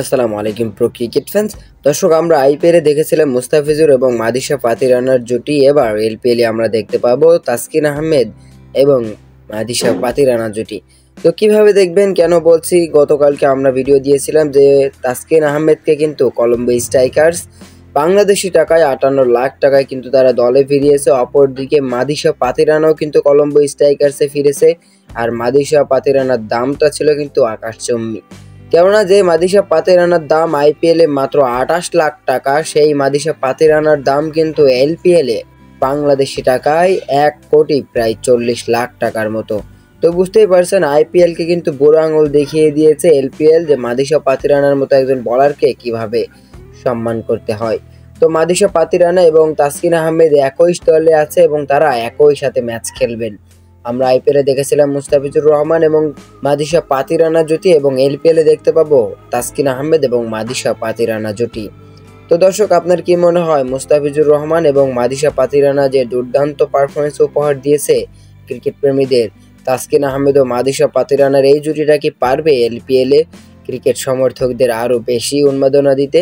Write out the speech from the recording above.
আসসালামু আলাইকুম pro cricket fans. দর্শক, আমরা আইপিএলে দেখেছিলাম মুস্তাফিজুর এবং মাদিশা পাতি রানার জুটি। এবার এলপিএলে আমরা দেখতে পাবো তাসকিন আহমেদ এবং মাদিশা পাতি রানার জুটি। তো কিভাবে দেখবেন কেন বলছি, গতকালকে আমরা ভিডিও দিয়েছিলাম যে তাসকিন আহমেদকে কিন্তু কলম্বো স্ট্রাইকার্স বাংলাদেশি টাকায় 58 লাখ টাকায় কিন্তু তারা দলে ফিরিয়েছে। অপরদিকে মাদিশা পাতি রানাও কিন্তু কলম্বো স্ট্রাইকার্সে ফিরেছে। আর মাদিশা পাতি রানার দামটা ছিল কিন্তু আকাশচুম্বী। কেননা যে মাদিশা পাতিরানার দাম আইপিএলে মাত্র 28 লাখ টাকা, সেই মাদিশা পাতিরানার দাম কিন্তু এলপিএলে বাংলাদেশি টাকায় 1 কোটি প্রায় 40 লাখ টাকার মতো। তো বুঝতেই পারছেন, আইপিএলকে কিন্তু বুড়ো আঙুল দেখিয়ে দিয়েছে এলপিএল যে মাদিশা পাতিরানার মতো একজন বলারকে কিভাবে সম্মান করতে হয়। তো মাদিশা পাতিরানা এবং তাসকিন আহমেদ একই দলে আছে এবং তারা একই সাথে ম্যাচ খেলবেন। আমরা আইপিএলে দেখেছিলাম মুস্তাফিজুর রহমান এবং মাদিশা পাতি রানা জুটি, এবং এলপিএলে দেখতে পাবো তাসকিন আহমেদ এবং মাদিশা পাতি রানা জুটি। তো দর্শক, আপনার কি মনে হয় মুস্তাফিজুর রহমান এবং মাদিশা পাতি রানা যে দুর্দান্ত পারফরমেন্স উপহার দিয়েছে ক্রিকেট প্রেমীদের, তাসকিন আহমেদ ও মাদিশা পাতি রানার এই জুটিটা কি পারবে এলপিএলে ক্রিকেট সমর্থকদের আরও বেশি উন্মাদনা দিতে?